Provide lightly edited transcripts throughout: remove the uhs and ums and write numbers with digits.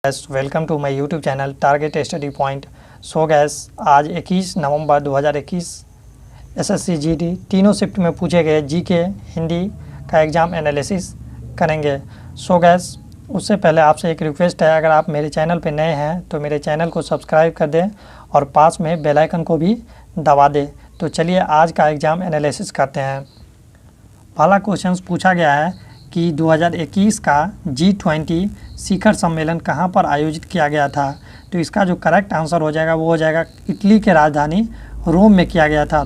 Gas welcome to my YouTube channel target study point. So guys आज 21 नवंबर 2021 SSC GD तीनों shift में पूछे गए जीके हिंदी का एग्ज़ाम एनालिसिस करेंगे। सो गैस उससे पहले आपसे एक रिक्वेस्ट है, अगर आप मेरे चैनल पे नए हैं तो मेरे चैनल को सब्सक्राइब कर दें और पास में बेल आइकन को भी दबा दें। तो चलिए आज का एग्ज़ाम एनालिसिस करते हैं। पहला क्वेश्चन पूछा गया है कि 2021 का G20 शिखर सम्मेलन कहाँ पर आयोजित किया गया था। तो इसका जो करेक्ट आंसर हो जाएगा वो हो जाएगा इटली के राजधानी रोम में किया गया था।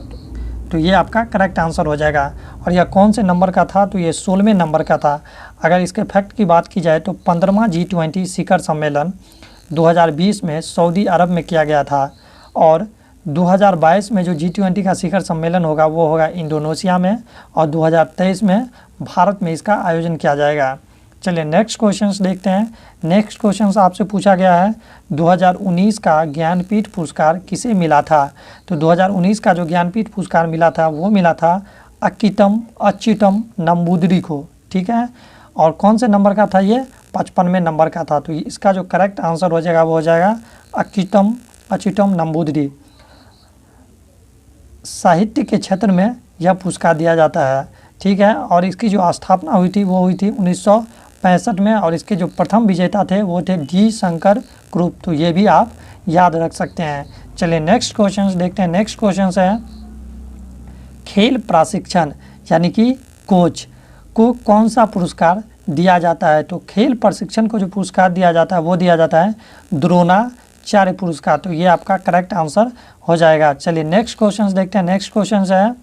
तो ये आपका करेक्ट आंसर हो जाएगा। और यह कौन से नंबर का था, तो ये 16वें नंबर का था। अगर इसके फैक्ट की बात की जाए तो 15वां G20 शिखर सम्मेलन 2020 में सऊदी अरब में किया गया था और 2022 में जो G20 का शिखर सम्मेलन होगा वो होगा इंडोनेशिया में और 2023 में भारत में इसका आयोजन किया जाएगा। चलिए नेक्स्ट क्वेश्चंस देखते हैं। नेक्स्ट क्वेश्चंस आपसे पूछा गया है 2019 का ज्ञानपीठ पुरस्कार किसे मिला था। तो 2019 का जो ज्ञानपीठ पुरस्कार मिला था वो मिला था अच्युतम नंबूदरी को, ठीक है। और कौन से नंबर का था ये, 55वें नंबर का था। तो इसका जो करेक्ट आंसर हो जाएगा वो हो जाएगा अच्युतम नंबूदरी। साहित्य के क्षेत्र में यह पुरस्कार दिया जाता है, ठीक है। और इसकी जो स्थापना हुई थी वो हुई थी 1965 में और इसके जो प्रथम विजेता थे वो थे डी शंकर ग्रुप। तो ये भी आप याद रख सकते हैं। चलिए नेक्स्ट क्वेश्चन देखते हैं। नेक्स्ट क्वेश्चन है खेल प्रशिक्षण यानी कि कोच को कौन सा पुरस्कार दिया जाता है। तो खेल प्रशिक्षण को जो पुरस्कार दिया जाता है वो दिया जाता है द्रोणाचार्य पुरस्कार। तो ये आपका करेक्ट आंसर हो जाएगा। चलिए नेक्स्ट क्वेश्चन देखते हैं। नेक्स्ट क्वेश्चन है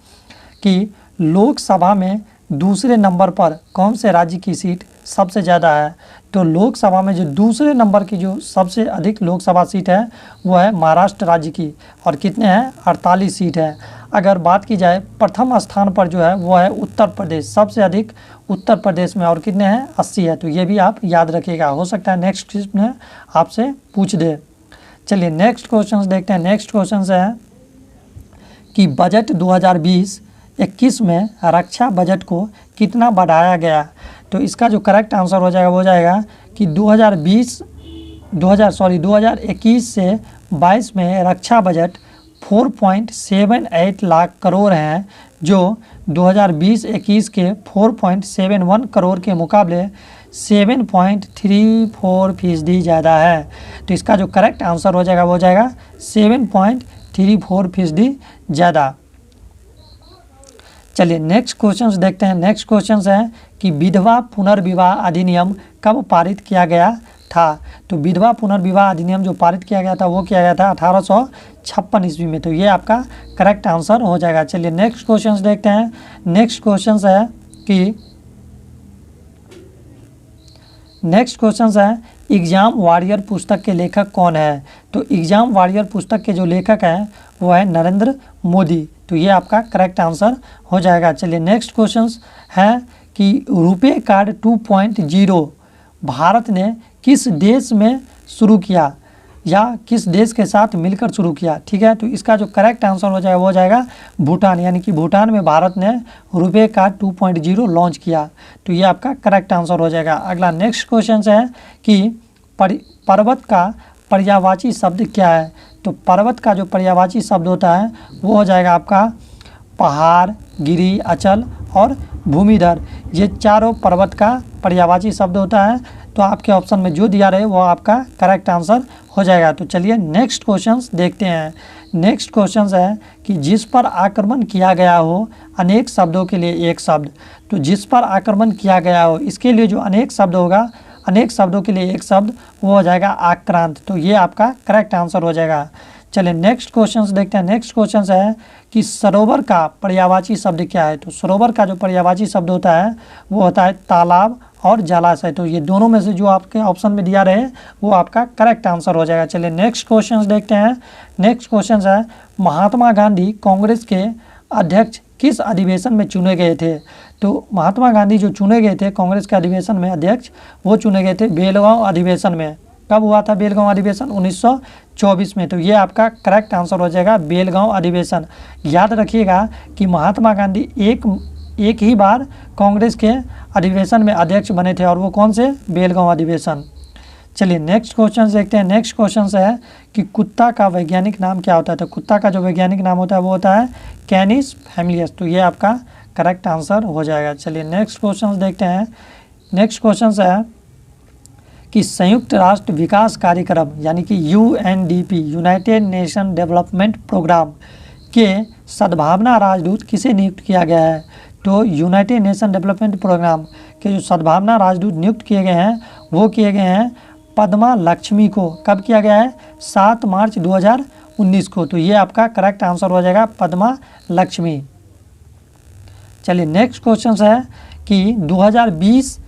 कि लोकसभा में दूसरे नंबर पर कौन से राज्य की सीट सबसे ज़्यादा है। तो लोकसभा में जो दूसरे नंबर की जो सबसे अधिक लोकसभा सीट है वो है महाराष्ट्र राज्य की और कितने हैं, 48 सीट है। अगर बात की जाए प्रथम स्थान पर जो है वो है उत्तर प्रदेश, सबसे अधिक उत्तर प्रदेश में और कितने हैं, 80 है। तो ये भी आप याद रखिएगा, हो सकता है नेक्स्ट क्वेश्चन में आपसे पूछ दे। चलिए नेक्स्ट क्वेश्चन देखते हैं। नेक्स्ट क्वेश्चन है कि बजट 2020-21 में रक्षा बजट को कितना बढ़ाया गया। तो इसका जो करेक्ट आंसर हो जाएगा वो हो जाएगा कि 2021 से 22 में रक्षा बजट 4.78 लाख करोड़ हैं, जो 2020-21 के 4.71 करोड़ के मुकाबले 7.34% ज़्यादा है। तो इसका जो करेक्ट आंसर हो जाएगा वो हो जाएगा 7.34% ज़्यादा। चलिए नेक्स्ट क्वेश्चन देखते हैं। नेक्स्ट क्वेश्चन है कि विधवा पुनर्विवाह अधिनियम कब पारित किया गया था। तो विधवा पुनर्विवाह अधिनियम जो पारित किया गया था वो किया गया था 1856 ईस्वी में। तो ये आपका करेक्ट आंसर हो जाएगा। चलिए नेक्स्ट क्वेश्चन देखते हैं। नेक्स्ट क्वेश्चन है कि एग्ज़ाम वॉरियर पुस्तक के लेखक कौन है। तो एग्ज़ाम वॉरियर पुस्तक के जो लेखक हैं वो है नरेंद्र मोदी। तो ये आपका करेक्ट आंसर हो जाएगा। चलिए नेक्स्ट क्वेश्चन है कि रुपे कार्ड 2.0 भारत ने किस देश में शुरू किया या किस देश के साथ मिलकर शुरू किया, ठीक है। तो इसका जो करेक्ट आंसर हो जाएगा वो हो जाएगा भूटान, यानी कि भूटान में भारत ने रुपे कार्ड 2.0 लॉन्च किया। तो ये आपका करेक्ट आंसर हो जाएगा। अगला नेक्स्ट क्वेश्चन है कि पर्वत का पर्यायवाची शब्द क्या है। तो पर्वत का जो पर्यायवाची शब्द होता है वो हो जाएगा आपका पहाड़, गिरी, अचल और भूमिधर। ये चारों पर्वत का पर्यायवाची शब्द होता है। तो आपके ऑप्शन में जो दिया रहे वो आपका करेक्ट आंसर हो जाएगा। तो चलिए नेक्स्ट क्वेश्चन देखते हैं। नेक्स्ट क्वेश्चन है कि जिस पर आक्रमण किया गया हो अनेक शब्दों के लिए एक शब्द। तो जिस पर आक्रमण किया गया हो इसके लिए जो अनेक शब्द होगा, अनेक शब्दों के लिए एक शब्द, वो हो जाएगा आक्रांत। तो ये आपका करेक्ट आंसर हो जाएगा। चलिए नेक्स्ट क्वेश्चन देखते हैं। नेक्स्ट क्वेश्चन है कि सरोवर का पर्यायवाची शब्द क्या है। तो सरोवर का जो पर्यायवाची शब्द होता है वो होता है तालाब और जलाशय। तो ये दोनों में से जो आपके ऑप्शन में दिया रहे वो आपका करेक्ट आंसर हो जाएगा। चलिए नेक्स्ट क्वेश्चन देखते हैं। नेक्स्ट क्वेश्चन है महात्मा गांधी कांग्रेस के अध्यक्ष किस अधिवेशन में चुने गए थे। तो महात्मा गांधी जो चुने गए थे कांग्रेस के अधिवेशन में अध्यक्ष, वो चुने गए थे बेलगांव अधिवेशन में। कब हुआ था बेलगांव अधिवेशन, 1924 में। तो ये आपका करेक्ट आंसर हो जाएगा बेलगांव अधिवेशन। याद रखिएगा कि महात्मा गांधी एक ही बार कांग्रेस के अधिवेशन में अध्यक्ष बने थे और वो कौन से, बेलगांव अधिवेशन। चलिए नेक्स्ट क्वेश्चन देखते हैं। नेक्स्ट क्वेश्चन है कि कुत्ता का वैज्ञानिक नाम क्या होता है। तो कुत्ता का जो वैज्ञानिक नाम होता है वो होता है कैनिस फैमिलियस। तो ये आपका करेक्ट आंसर हो जाएगा। चलिए नेक्स्ट क्वेश्चन देखते हैं। नेक्स्ट क्वेश्चन है कि संयुक्त राष्ट्र विकास कार्यक्रम यानी कि UNDP United Nation Development Programme के सद्भावना राजदूत किसे नियुक्त किया गया है। तो यूनाइटेड नेशन डेवलपमेंट प्रोग्राम के जो सद्भावना राजदूत नियुक्त किए गए हैं वो किए गए हैं पद्मा लक्ष्मी को। कब किया गया है? 7 मार्च 2019 को। तो ये आपका करेक्ट आंसर हो जाएगा पद्मा लक्ष्मी। चलिए नेक्स्ट क्वेश्चन है कि 2020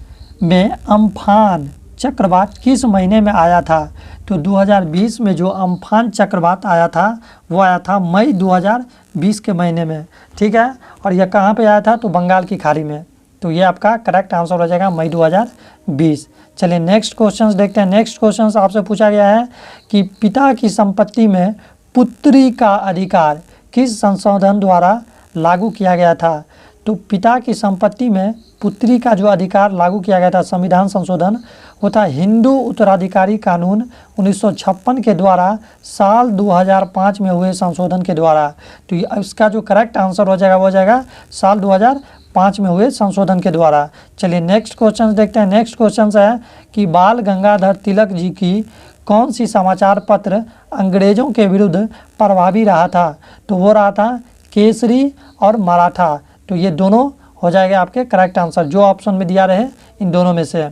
में अम्फान चक्रवात किस महीने में आया था। तो 2020 में जो अम्फान चक्रवात आया था वो आया था मई 2020 के महीने में, ठीक है। और यह कहाँ पे आया था? तो बंगाल की खाड़ी में। तो ये आपका करेक्ट आंसर हो जाएगा मई 2020। चलिए नेक्स्ट क्वेश्चन देखते हैं। नेक्स्ट क्वेश्चन आपसे पूछा गया है कि पिता की संपत्ति में पुत्री का अधिकार किस संशोधन द्वारा लागू किया गया था। तो पिता की संपत्ति में पुत्री का जो अधिकार लागू किया गया था संविधान संशोधन वो था हिंदू उत्तराधिकारी कानून 1956 के द्वारा साल 2005 में हुए संशोधन के द्वारा। तो इसका जो करेक्ट आंसर हो जाएगा वो हो जाएगा साल 2005 में हुए संशोधन के द्वारा। चलिए नेक्स्ट क्वेश्चन देखते हैं। नेक्स्ट क्वेश्चन है कि बाल गंगाधर तिलक जी की कौन सी समाचार पत्र अंग्रेजों के विरुद्ध प्रभावी रहा था। तो वो रहा था केसरी और मराठा। तो ये दोनों हो जाएगा आपके करेक्ट आंसर जो ऑप्शन में दिया रहे इन दोनों में से।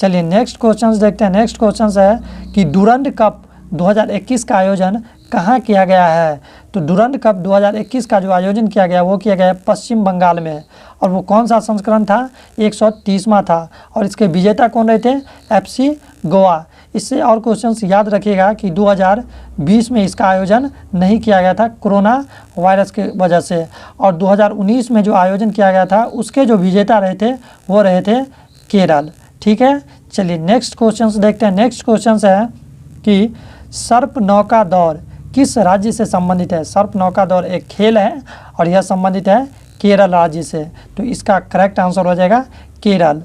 चलिए नेक्स्ट क्वेश्चन देखते हैं। नेक्स्ट क्वेश्चन है कि डुरंड कप 2021 का आयोजन कहाँ किया गया है। तो डुरंड कप 2021 का जो आयोजन किया गया वो किया गया पश्चिम बंगाल में। और वो कौन सा संस्करण था? 130वां था। और इसके विजेता कौन रहे थे? FC गोवा। इससे और क्वेश्चन याद रखिएगा कि 2020 में इसका आयोजन नहीं किया गया था कोरोना वायरस के वजह से। और 2019 में जो आयोजन किया गया था उसके जो विजेता रहे थे वो रहे थे केरल, ठीक है। चलिए नेक्स्ट क्वेश्चन देखते हैं। नेक्स्ट क्वेश्चन है कि सर्प नौका दौड़ किस राज्य से संबंधित है। सर्प नौका दौड़ एक खेल है और यह संबंधित है केरल राज्य से। तो इसका करेक्ट आंसर हो जाएगा केरल,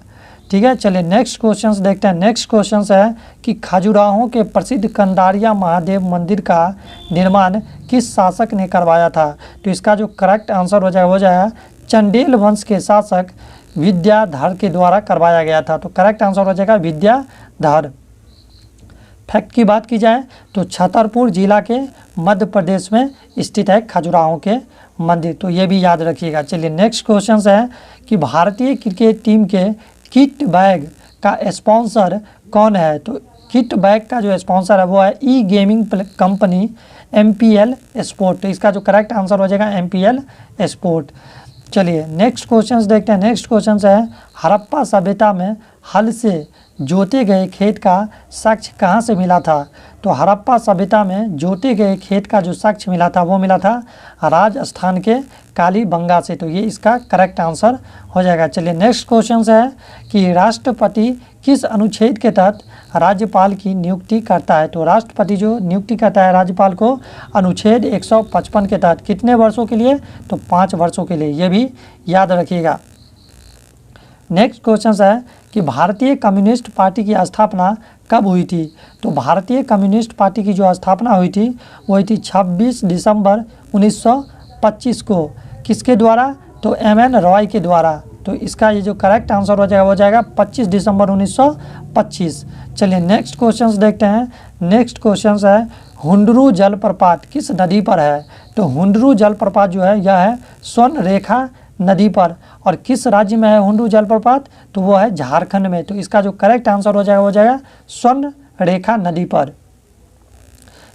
ठीक है। चलिए नेक्स्ट क्वेश्चन देखते हैं। नेक्स्ट क्वेश्चन है कि खजुराहो के प्रसिद्ध कंदारिया महादेव मंदिर का निर्माण किस शासक ने करवाया था। तो इसका जो करेक्ट आंसर हो जाएगा चंदेल वंश के शासक विद्याधर के द्वारा करवाया गया था। तो करेक्ट आंसर हो जाएगा विद्याधर। फैक्ट की बात की जाए तो छतरपुर जिला के मध्य प्रदेश में स्थित है खजुराहो के मंदिर। तो ये भी याद रखिएगा। चलिए नेक्स्ट क्वेश्चन है कि भारतीय क्रिकेट टीम के किट बैग का स्पॉन्सर कौन है। तो किट बैग का जो स्पॉन्सर है वो है गेमिंग कंपनी MPL स्पोर्ट। तो इसका जो करेक्ट आंसर हो जाएगा MPL स्पोर्ट। चलिए नेक्स्ट क्वेश्चन देखते हैं। नेक्स्ट क्वेश्चन है हड़प्पा सभ्यता में हल से जोते गए खेत का साक्ष्य कहाँ से मिला था। तो हड़प्पा सभ्यता में जोते गए खेत का जो साक्ष्य मिला था वो मिला था राजस्थान के कालीबंगा से। तो ये इसका करेक्ट आंसर हो जाएगा। चलिए नेक्स्ट क्वेश्चन है कि राष्ट्रपति किस अनुच्छेद के तहत राज्यपाल की नियुक्ति करता है। तो राष्ट्रपति जो नियुक्ति करता है राज्यपाल को अनुच्छेद 155 के तहत। कितने वर्षों के लिए? तो 5 वर्षों के लिए। ये भी याद रखिएगा। नेक्स्ट क्वेश्चन है कि भारतीय कम्युनिस्ट पार्टी की स्थापना कब हुई थी। तो भारतीय कम्युनिस्ट पार्टी की जो स्थापना हुई थी वो हुई थी 26 दिसंबर 1925 को। किसके द्वारा? तो MN रॉय के द्वारा। तो इसका ये जो करेक्ट आंसर हो जाएगा वो जाएगा 25 दिसंबर 1925। चलिए नेक्स्ट क्वेश्चन देखते हैं। नेक्स्ट क्वेश्चन है हुंडरू जलप्रपात किस नदी पर है। तो हुंडरू जलप्रपात जो है यह है स्वर्ण रेखा नदी पर। और किस राज्य में है हुंडरू जलप्रपात? तो वो है झारखंड में। तो इसका जो करेक्ट आंसर हो जाएगा वो जाएगा स्वर्ण रेखा नदी पर।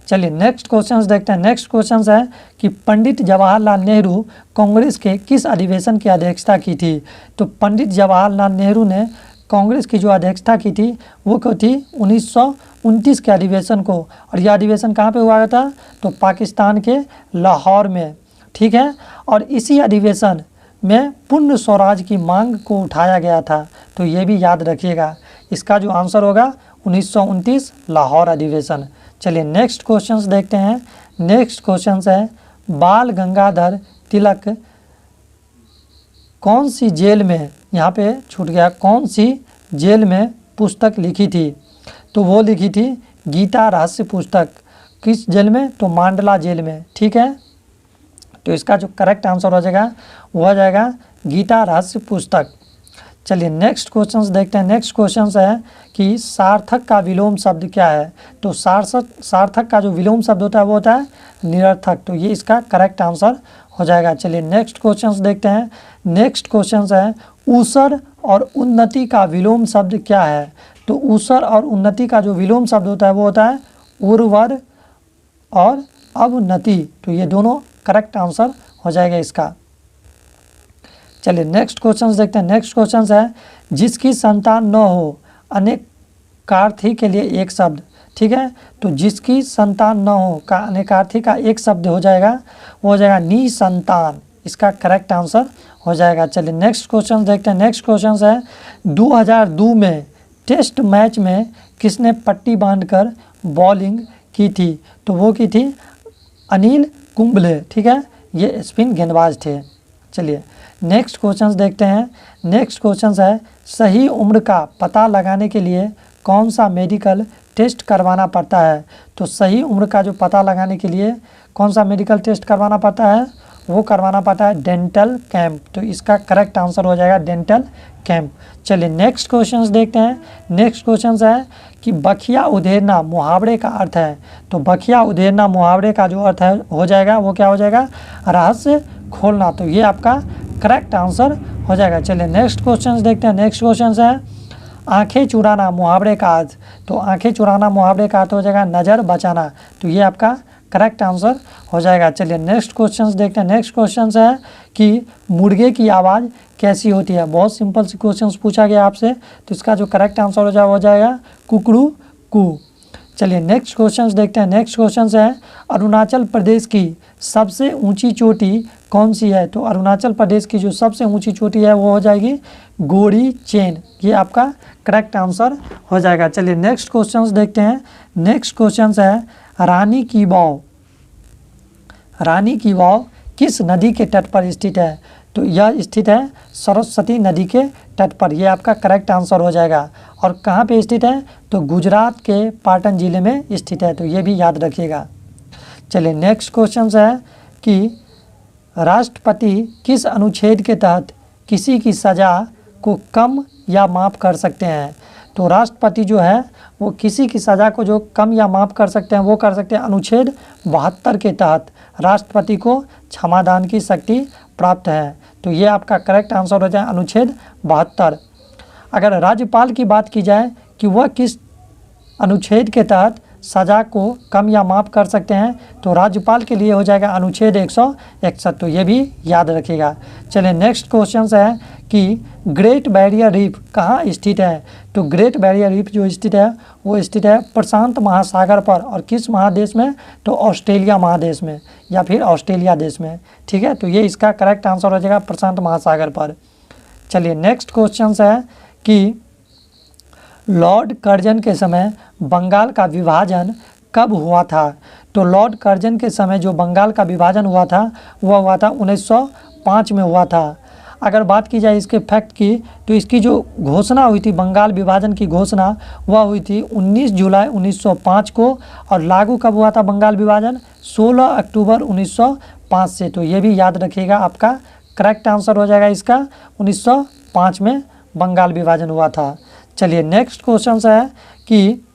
चलिए नेक्स्ट क्वेश्चन देखते हैं। नेक्स्ट क्वेश्चन है कि पंडित जवाहरलाल नेहरू कांग्रेस के किस अधिवेशन की अध्यक्षता की थी। तो पंडित जवाहरलाल नेहरू ने कांग्रेस की जो अध्यक्षता की थी वो क्यों थी? 1929 के अधिवेशन को। और यह अधिवेशन कहाँ पे हुआ था? तो पाकिस्तान के लाहौर में, ठीक है। और इसी अधिवेशन में पूर्ण स्वराज की मांग को उठाया गया था। तो ये भी याद रखिएगा। इसका जो आंसर होगा 1929 लाहौर अधिवेशन। चलिए नेक्स्ट क्वेश्चंस देखते हैं। नेक्स्ट क्वेश्चंस है बाल गंगाधर तिलक कौन सी जेल में, यहाँ पे छूट गया, कौन सी जेल में पुस्तक लिखी थी। तो तो वो लिखी थी गीता रहस्य पुस्तक। किस जेल में? तो मांडला जेल में। ठीक है, तो इसका जो करेक्ट आंसर हो जाएगा वो हो जाएगा गीता रहस्य पुस्तक। चलिए नेक्स्ट क्वेश्चन देखते हैं। नेक्स्ट क्वेश्चन है कि सार्थक का विलोम शब्द क्या है? तो सार्थक का जो विलोम शब्द होता है वो होता है निरर्थक। तो ये इसका करेक्ट आंसर हो जाएगा। चलिए नेक्स्ट क्वेश्चन देखते हैं। नेक्स्ट क्वेश्चन है ऊसर और उन्नति का विलोम शब्द क्या है? तो ऊसर और उन्नति का जो विलोम शब्द होता है वो होता है उर्वर और अवनति। तो ये दोनों करेक्ट आंसर हो जाएगा इसका। चलिए नेक्स्ट क्वेश्चन देखते हैं। नेक्स्ट क्वेश्चन है जिसकी संतान न हो अनेकार्थी के लिए एक शब्द। ठीक है, तो जिसकी संतान न हो का अनेकार्थी का एक शब्द हो जाएगा वो हो जाएगा निसंतान। इसका करेक्ट आंसर हो जाएगा। चलिए नेक्स्ट क्वेश्चन देखते हैं। नेक्स्ट क्वेश्चन है 2002 में टेस्ट मैच में किसने पट्टी बांधकर बॉलिंग की थी? तो वो की थी अनिल कुंबले। ठीक है, ये स्पिन गेंदबाज थे। चलिए नेक्स्ट क्वेश्चन देखते हैं। नेक्स्ट क्वेश्चन है सही उम्र का पता लगाने के लिए कौन सा मेडिकल टेस्ट करवाना पड़ता है? तो सही उम्र का जो पता लगाने के लिए कौन सा मेडिकल टेस्ट करवाना पड़ता है? वो करवाना पड़ता है डेंटल कैंप। तो इसका करेक्ट आंसर हो जाएगा डेंटल कैंप। चलिए नेक्स्ट क्वेश्चन देखते हैं। नेक्स्ट क्वेश्चन है कि बखिया उधेड़ना मुहावरे का अर्थ है। तो बखिया उधेड़ना मुहावरे का जो अर्थ है हो जाएगा वो क्या हो जाएगा? रहस्य खोलना। तो ये आपका करेक्ट आंसर हो जाएगा। चलिए नेक्स्ट क्वेश्चन देखते हैं। नेक्स्ट क्वेश्चन है आंखें चुराना मुहावरे का अर्थ। तो आंखें चुराना मुहावरे का अर्थ हो जाएगा नज़र बचाना। तो ये आपका करेक्ट आंसर हो जाएगा। चलिए नेक्स्ट क्वेश्चन देखते हैं। नेक्स्ट क्वेश्चन है कि मुर्गे की आवाज़ कैसी होती है? बहुत सिंपल सी क्वेश्चन पूछा गया आपसे, तो इसका जो करेक्ट आंसर हो जाएगा कुकड़ू कू। चलिए नेक्स्ट क्वेश्चन देखते हैं। नेक्स्ट क्वेश्चन है अरुणाचल प्रदेश की सबसे ऊंची चोटी कौन सी है? तो अरुणाचल प्रदेश की जो सबसे ऊंची चोटी है वो हो जाएगी गोरी चेन। ये आपका करेक्ट आंसर हो जाएगा। चलिए नेक्स्ट क्वेश्चन देखते हैं। नेक्स्ट क्वेश्चन है रानी की वाव। रानी की वाव किस नदी के तट पर स्थित है? तो यह स्थित है सरस्वती नदी के तट पर। यह आपका करेक्ट आंसर हो जाएगा। और कहाँ पे स्थित है? तो गुजरात के पाटन जिले में स्थित है। तो ये भी याद रखिएगा। चलिए नेक्स्ट क्वेश्चन है कि राष्ट्रपति किस अनुच्छेद के तहत किसी की सज़ा को कम या माफ़ कर सकते हैं? तो राष्ट्रपति जो है वो किसी की सज़ा को जो कम या माफ़ कर सकते हैं वो कर सकते हैं अनुच्छेद 72 के तहत राष्ट्रपति को क्षमादान की शक्ति प्राप्त है। तो ये आपका करेक्ट आंसर हो जाए अनुच्छेद 72। अगर राज्यपाल की बात की जाए कि वह किस अनुच्छेद के तहत सज़ा को कम या माफ़ कर सकते हैं, तो राज्यपाल के लिए हो जाएगा अनुच्छेद 161। तो ये भी याद रखिएगा। चलिए नेक्स्ट क्वेश्चन है कि ग्रेट बैरियर रीफ कहाँ स्थित है? तो ग्रेट बैरियर रीफ जो स्थित है वो स्थित है प्रशांत महासागर पर। और किस महादेश में? तो ऑस्ट्रेलिया महादेश में या फिर ऑस्ट्रेलिया देश में। ठीक है, तो ये इसका करेक्ट आंसर हो जाएगा प्रशांत महासागर पर। चलिए नेक्स्ट क्वेश्चन है कि लॉर्ड कर्जन के समय बंगाल का विभाजन कब हुआ था? तो लॉर्ड कर्जन के समय जो बंगाल का विभाजन हुआ था वह हुआ था 1905 में हुआ था। अगर बात की जाए इसके फैक्ट की, तो इसकी जो घोषणा हुई थी बंगाल विभाजन की घोषणा वह हुई थी 19 जुलाई 1905 को। और लागू कब हुआ था बंगाल विभाजन? 16 अक्टूबर 1905 से। तो ये भी याद रखिएगा, आपका करेक्ट आंसर हो जाएगा इसका 1905 में बंगाल विभाजन हुआ था। चलिए नेक्स्ट क्वेश्चन है कि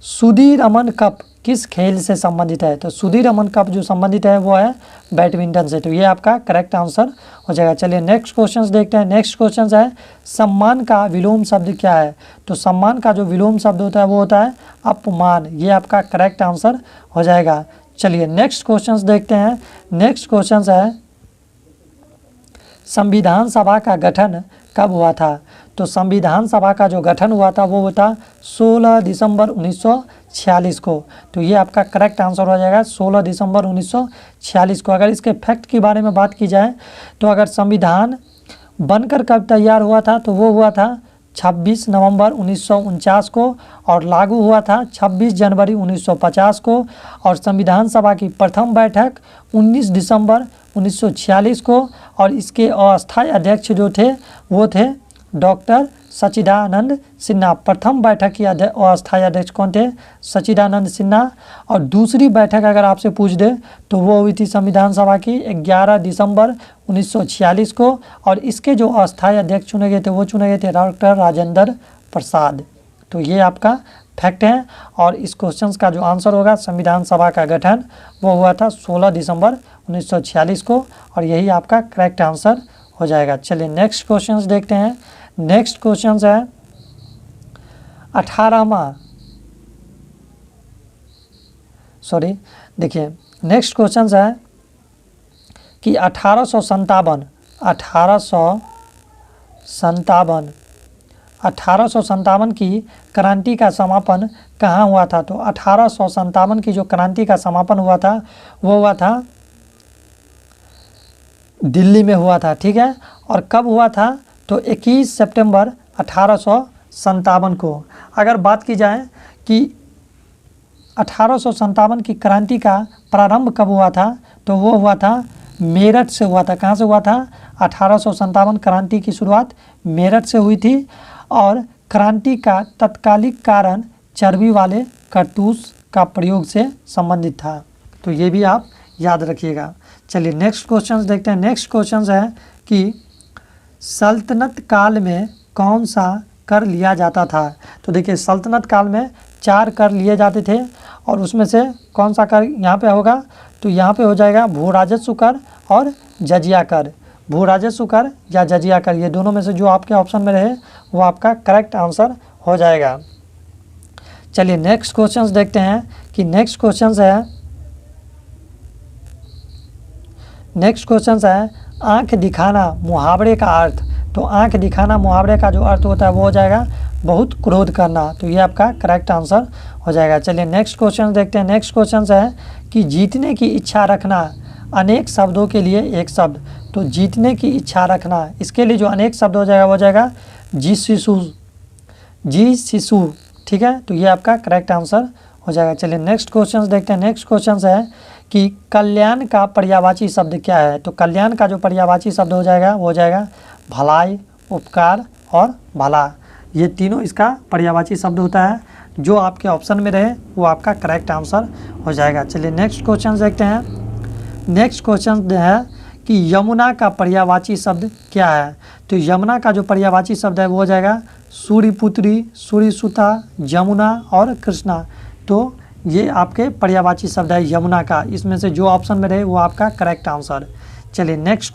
सुदीरमन कप किस खेल से संबंधित है? तो सुदीरमन कप जो संबंधित है वो है बैडमिंटन से। तो ये आपका करेक्ट आंसर हो जाएगा। चलिए नेक्स्ट क्वेश्चन देखते हैं। नेक्स्ट क्वेश्चन है सम्मान का विलोम शब्द क्या है? तो सम्मान का जो विलोम शब्द होता है वो होता है अपमान। ये आपका करेक्ट आंसर हो जाएगा। चलिए नेक्स्ट क्वेश्चन देखते हैं। नेक्स्ट क्वेश्चन है संविधान सभा का गठन कब हुआ था? तो संविधान सभा का जो गठन हुआ था वो होता 16 दिसंबर 1946 को। तो ये आपका करेक्ट आंसर हो जाएगा 16 दिसंबर 1946 को। अगर इसके फैक्ट के बारे में बात की जाए तो अगर संविधान बनकर कब तैयार हुआ था तो वो हुआ था 26 नवंबर 1949 को। और लागू हुआ था 26 जनवरी 1950 को। और संविधान सभा की प्रथम बैठक 19 दिसंबर 1946 को। और इसके अस्थायी अध्यक्ष जो थे वो थे डॉक्टर सच्चिदानंद सिन्हा। प्रथम बैठक की अस्थायी अध्यक्ष कौन थे? सच्चिदानंद सिन्हा। और दूसरी बैठक अगर आपसे पूछ दे तो वो हुई थी संविधान सभा की 11 दिसंबर 1946 को, और इसके जो अस्थायी अध्यक्ष चुने गए थे वो चुने गए थे डॉक्टर राजेंद्र प्रसाद। तो ये आपका फैक्ट है, और इस क्वेश्चन का जो आंसर होगा संविधान सभा का गठन वो हुआ था 16 दिसंबर 1946 को, और यही आपका करेक्ट आंसर हो जाएगा। चलिए नेक्स्ट क्वेश्चन देखते हैं। नेक्स्ट क्वेश्चन है 18वां, सॉरी देखिए नेक्स्ट क्वेश्चन है कि 1857 की क्रांति का समापन कहाँ हुआ था? तो 1857 की जो क्रांति का समापन हुआ था वो हुआ था दिल्ली में हुआ था, ठीक है। और कब हुआ था? तो 21 सितंबर 1857 को। अगर बात की जाए कि 1857 की क्रांति का प्रारंभ कब हुआ था, तो वो हुआ था मेरठ से हुआ था। कहाँ से हुआ था? 1857 क्रांति की शुरुआत मेरठ से हुई थी, और क्रांति का तत्कालिक कारण चर्बी वाले कारतूस का प्रयोग से संबंधित था। तो ये भी आप याद रखिएगा। चलिए नेक्स्ट क्वेश्चन देखते हैं। नेक्स्ट क्वेश्चन है कि सल्तनत काल में कौन सा कर लिया जाता था? तो देखिए सल्तनत काल में 4 कर लिए जाते थे, और उसमें से कौन सा कर यहाँ पे होगा? तो यहाँ पे हो जाएगा भू राजस्व कर और जजिया कर। भू राजस्व कर या जजिया कर, ये दोनों में से जो आपके ऑप्शन में रहे वो आपका करेक्ट आंसर हो जाएगा। चलिए नेक्स्ट क्वेश्चन देखते हैं कि नेक्स्ट क्वेश्चन है आंख दिखाना मुहावरे का अर्थ। तो आंख दिखाना मुहावरे का जो अर्थ होता है वो हो जाएगा बहुत क्रोध करना। तो ये आपका करेक्ट आंसर हो जाएगा। चलिए नेक्स्ट क्वेश्चन देखते हैं। नेक्स्ट क्वेश्चन है कि जीतने की इच्छा रखना अनेक शब्दों के लिए एक शब्द। तो जीतने की इच्छा रखना, इसके लिए जो अनेक शब्द हो जाएगा वो हो जाएगा जी शिशु, ठीक है। तो ये आपका करेक्ट आंसर हो जाएगा। चलिए नेक्स्ट क्वेश्चन देखते हैं। नेक्स्ट क्वेश्चन है कि कल्याण का पर्यायवाची शब्द क्या है? तो कल्याण का जो पर्यायवाची शब्द हो जाएगा वो हो जाएगा भलाई, उपकार और भला। ये तीनों इसका पर्यायवाची शब्द होता है। जो आपके ऑप्शन में रहे वो आपका करेक्ट आंसर हो जाएगा। चलिए नेक्स्ट क्वेश्चन देखते हैं। नेक्स्ट क्वेश्चन है कि यमुना का पर्यायवाची शब्द क्या है? तो यमुना का जो पर्यायवाची शब्द है वो हो जाएगा सूर्यपुत्री, सूर्यसुता, यमुना और कृष्णा। तो ये आपके पर्यायवाची शब्द है यमुना का। इसमें से जो ऑप्शन में रहे वो आपका करेक्ट आंसर। चलिए नेक्स्ट